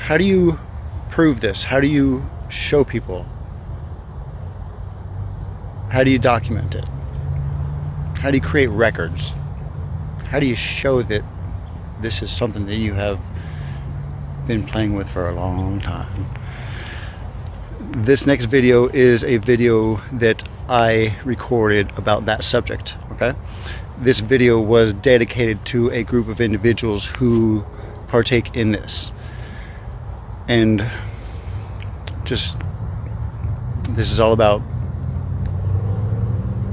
how do you prove this? How do you show people? How do you document it? How do you create records? How do you show that this is something that you have been playing with for a long time? This next video is a video that I recorded about that subject, okay? This video was dedicated to a group of individuals who partake in this. And just, this is all about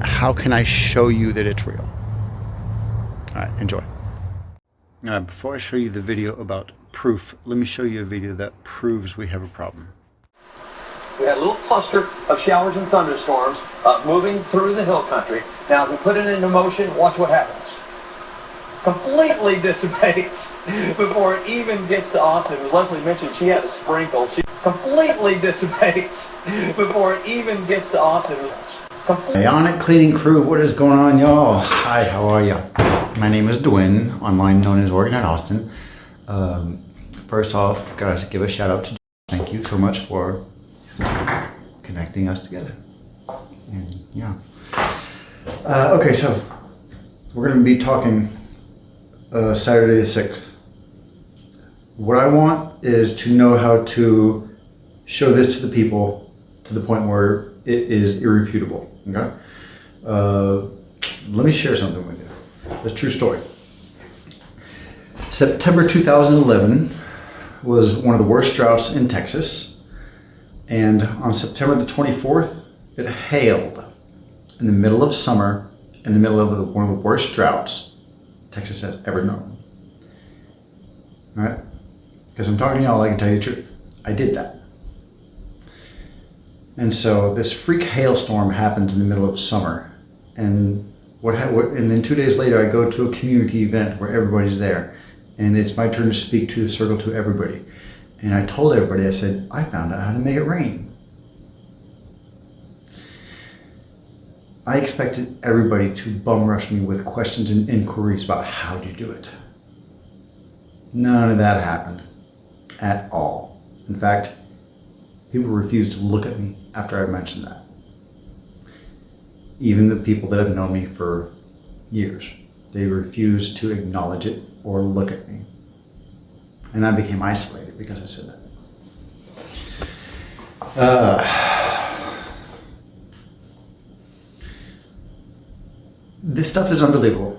how can I show you that it's real? All right, enjoy. Before I show you the video about proof, let me show you a video that proves we have a problem. We had a little cluster of showers and thunderstorms moving through the hill country. Now, if we put it into motion, watch what happens. Completely dissipates before it even gets to Austin. As Leslie mentioned, she had a sprinkle. She completely dissipates before it even gets to Austin. Ionic cleaning crew, what is going on, y'all? Hi, how are ya? My name is Dwayne, online known as Orgonite Austin. First off, gotta give a shout out to thank you so much for connecting us together. And yeah. Okay, so we're gonna be talking Saturday the 6th. What I want is to know how to show this to the people to the point where it is irrefutable, okay? Let me share something with you. It's a true story. September 2011 was one of the worst droughts in Texas. And on September the 24th, it hailed in the middle of summer, in the middle of one of the worst droughts Texas has ever known. All right? Because I'm talking to y'all, I can tell you the truth. I did that. And so this freak hailstorm happens in the middle of summer. And and then 2 days later, I go to a community event where everybody's there. And it's my turn to speak to the circle to everybody. And I told everybody, I said, I found out how to make it rain. I expected everybody to bum rush me with questions and inquiries about how did you do it. None of that happened at all. In fact, people refused to look at me after I mentioned that. Even the people that have known me for years, they refused to acknowledge it or look at me. And I became isolated because I said that. This stuff is unbelievable.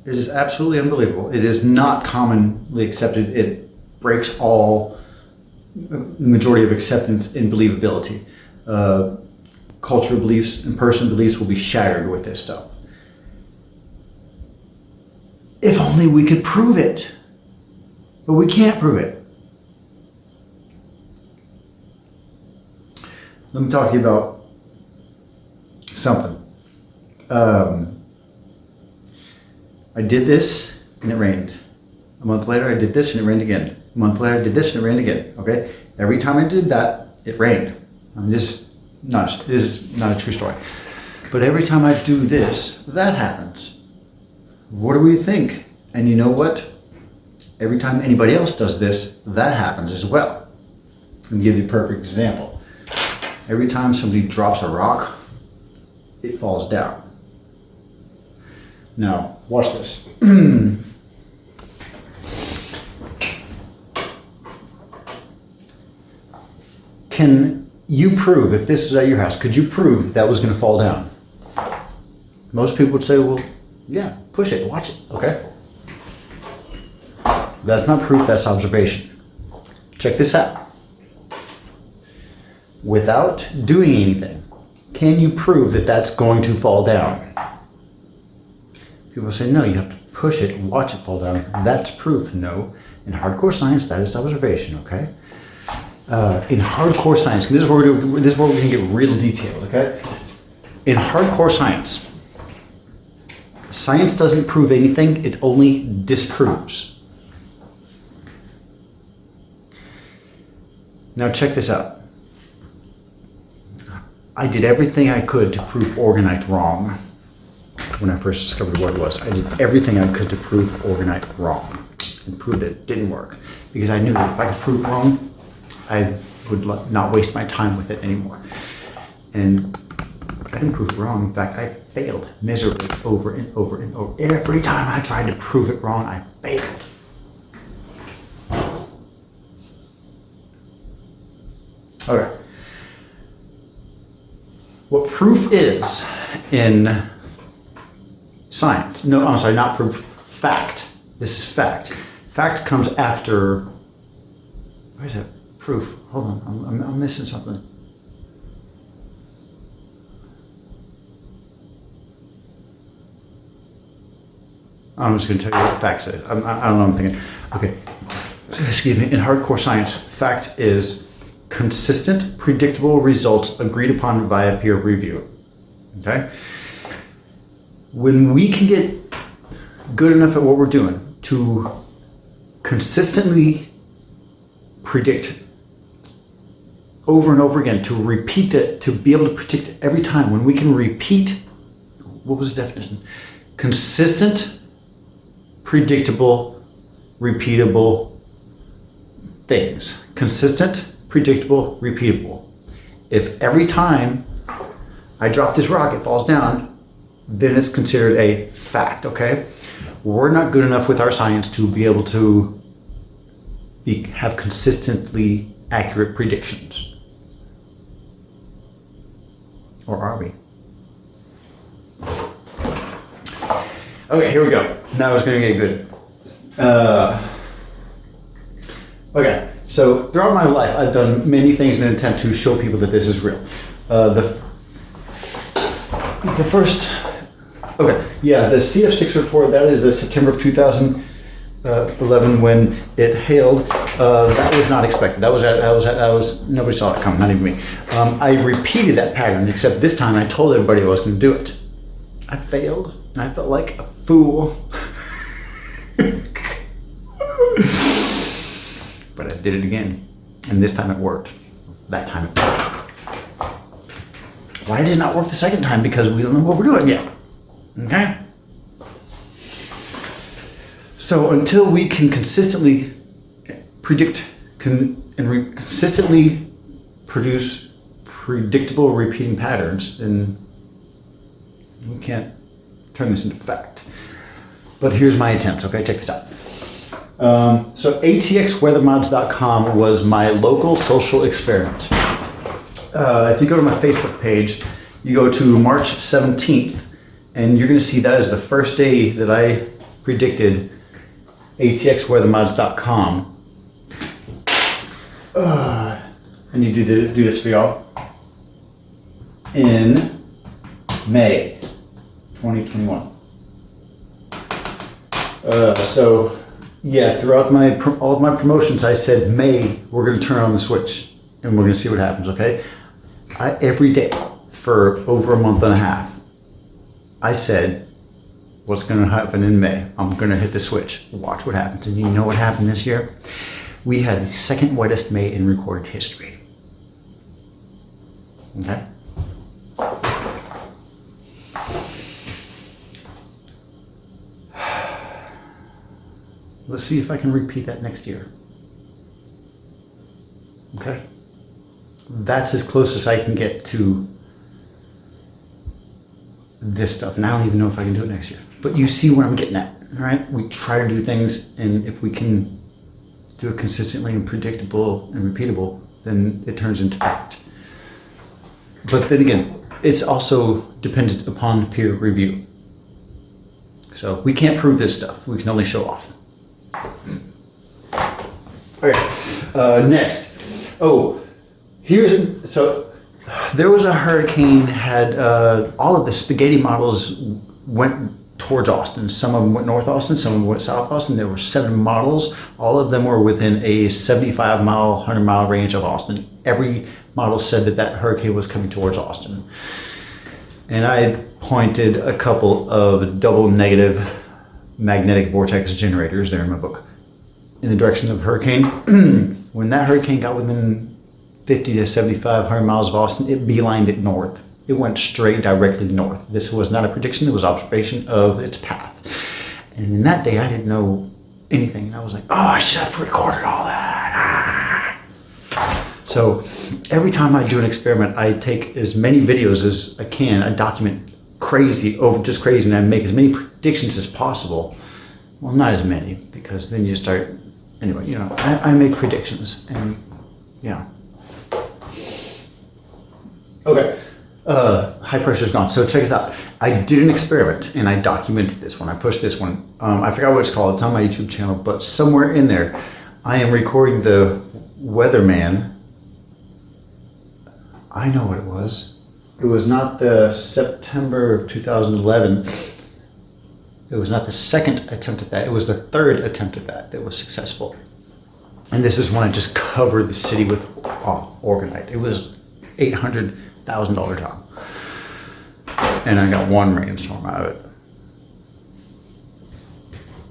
It is absolutely unbelievable. It is not commonly accepted. It breaks all majority of acceptance and believability. Cultural beliefs and personal beliefs will be shattered with this stuff. If only we could prove it. But we can't prove it. Let me talk to you about something. I did this and it rained. A month later I did this and it rained again. A month later I did this and it rained again. Okay? Every time I did that, it rained. I mean, this is not a true story. But every time I do this, that happens. What do we think? And you know what? Every time anybody else does this, that happens as well. Let me give you a perfect example. Every time somebody drops a rock, it falls down. Now, watch this. Can you prove, if this was at your house, could you prove that was going to fall down? Most people would say, well, yeah, push it, watch it, okay? That's not proof, that's observation. Check this out. Without doing anything, can you prove that that's going to fall down? People say, no, you have to push it and watch it fall down. That's proof. No. In hardcore science, that is observation, okay? In hardcore science, and this is where we're going to get real detailed, okay? In hardcore science, science doesn't prove anything, it only disproves. Now check this out. I did everything I could to prove Orgonite wrong when I first discovered what it was. I did everything I could to prove Orgonite wrong. and prove that it didn't work, because I knew that if I could prove it wrong, I would not waste my time with it anymore. And I didn't prove it wrong. In fact, I failed miserably over and over and over. Every time I tried to prove it wrong, I failed. Okay. What proof is in science? No, I'm sorry, not proof. Fact. This is fact. Fact comes after. Where is it? Proof. Hold on. I'm missing something. I'm just going to tell you what fact is. I don't know what I'm thinking. Okay. Excuse me. In hardcore science, fact is consistent, predictable results agreed upon via peer review. Okay? When we can get good enough at what we're doing to consistently predict over and over again, to repeat it, to be able to predict it every time, when we can repeat, what was the definition? Consistent, predictable, repeatable things. Consistent, predictable, repeatable. If every time I drop this rock, it falls down, then it's considered a fact, okay? We're not good enough with our science to be able to have consistently accurate predictions. Or are we? Okay, here we go. Now it's going to get good. Okay, so throughout my life, I've done many things in an attempt to show people that this is real. The CF6 report, that is the September of 2011 when it hailed. That was not expected. That was nobody saw it coming, not even me. I repeated that pattern, except this time I told everybody I was going to do it. I failed, and I felt like a fool. But I did it again, and this time it worked. That time it worked. Why did it not work the second time? Because we don't know what we're doing yet. Okay? So until we can consistently predict consistently produce predictable repeating patterns, then we can't turn this into fact. But here's my attempts, okay? Check this out. So atxweathermods.com was my local social experiment. If you go to my Facebook page, you go to March 17th, and you're going to see that is the first day that I predicted atxweathermods.com. I need to do this for y'all. In May 2021. So yeah, throughout all of my promotions, I said, May, we're going to turn on the switch and we're going to see what happens, okay? Every day for over a month and a half, I said, what's going to happen in May? I'm going to hit the switch. Watch what happens. And you know what happened this year? We had the second wettest May in recorded history. Okay? Let's see if I can repeat that next year. Okay? That's as close as I can get to this stuff. And I don't even know if I can do it next year. But you see where I'm getting at, all right? We try to do things, and if we can do it consistently and predictable and repeatable, then it turns into fact. But then again, it's also dependent upon peer review. So we can't prove this stuff. We can only show off. Okay, next. So there was a hurricane, had all of the spaghetti models went towards Austin. Some of them went north Austin, some of them went south Austin. There were 7 models. All of them were within a 75-mile, 100-mile range of Austin. Every model said that hurricane was coming towards Austin. And I pointed a couple of double negative magnetic vortex generators there in my book in the direction of the hurricane. When that hurricane got within 50 to 75, 100 miles of Austin, it beelined it north. It went straight directly north. This was not a prediction, it was observation of its path. And in that day, I didn't know anything. And I was like, oh, I should have recorded all that. So every time I do an experiment, I take as many videos as I can. I document just crazy, and I make as many predictions as possible. Well, not as many, because then you start, anyway, you know, I make predictions, and yeah. Okay, high pressure's gone. So check this out. I did an experiment, and I documented this one. I pushed this one. I forgot what it's called. It's on my YouTube channel, but somewhere in there, I am recording the weatherman. I know what it was. It was not the September of 2011. It was not the second attempt at that. It was the third attempt at that was successful. And this is when I just covered the city with Orgonite. It was $800,000 job. And I got one rainstorm out of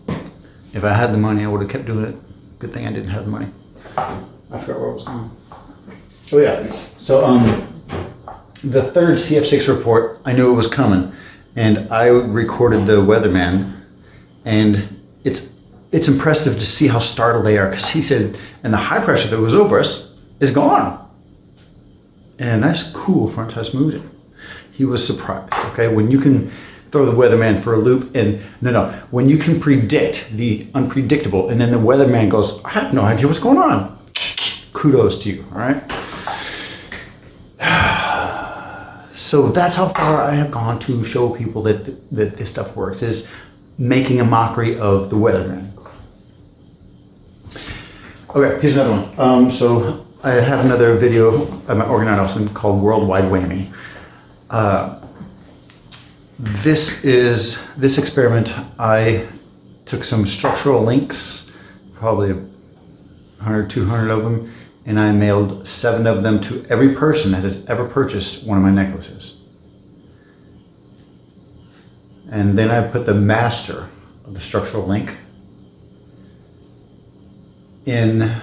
it. If I had the money, I would have kept doing it. Good thing I didn't have the money. I forgot where I was going. Oh yeah. So the third CF6 report, I knew it was coming, and I recorded the weatherman, and it's impressive to see how startled they are, because he said, and the high pressure that was over us is gone. And a nice cool front test moved it. He was surprised, okay? When you can throw the weatherman for a loop, and when you can predict the unpredictable, and then the weatherman goes, I have no idea what's going on. Kudos to you, all right? So that's how far I have gone to show people that this stuff works, is making a mockery of the weatherman. Okay, here's another one. So I have another video of my Orgonite Austin called Worldwide Whammy. This experiment, I took some structural links, probably 100, 200 of them, and I mailed 7 of them to every person that has ever purchased one of my necklaces. And then I put the master of the structural link inside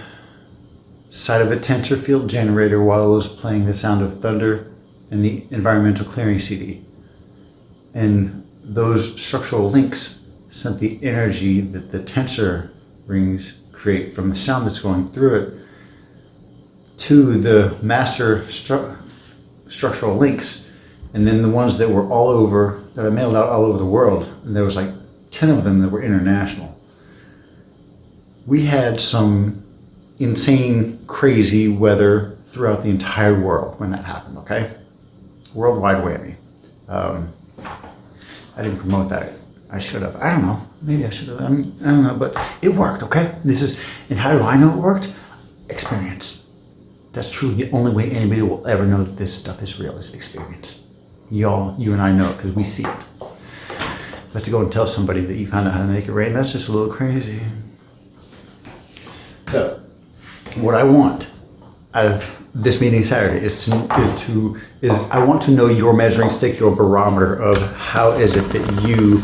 of a tensor field generator while I was playing The Sound of Thunder and the Environmental Clearing CD. And those structural links sent the energy that the tensor rings create from the sound that's going through it to the master structural links, and then the ones that were all over, that I mailed out all over the world, and there was like 10 of them that were international. We had some insane, crazy weather throughout the entire world when that happened, okay? Worldwide whammy. I didn't promote that. I should have. I don't know. Maybe I should have. I don't know, but it worked, okay? And how do I know it worked? Experience. That's true. The only way anybody will ever know that this stuff is real is experience. You and I know it because we see it. But to go and tell somebody that you found out how to make it rain, that's just a little crazy. So, what I want out of this meeting Saturday is I want to know your measuring stick, your barometer of how is it that you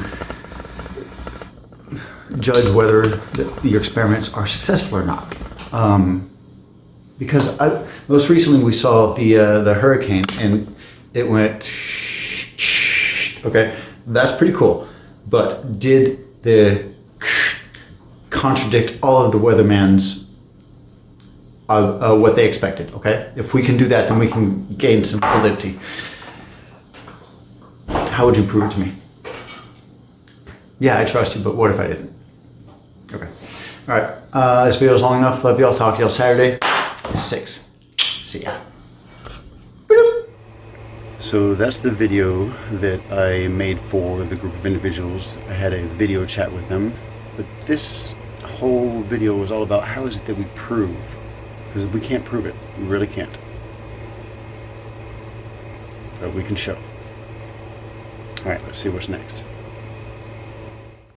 judge whether your experiments are successful or not. Because most recently we saw the hurricane, and it went, okay, that's pretty cool. But did the contradict all of the weatherman's what they expected? Okay, if we can do that, then we can gain some validity. How would you prove it to me? Yeah, I trust you, but what if I didn't? Okay, all right. This video is long enough. Love y'all. Talk to y'all Saturday. 6. See ya. So that's the video that I made for the group of individuals. I had a video chat with them, but this whole video was all about how is it that we prove, because we can't prove it. We really can't. But we can show. All right, let's see what's next.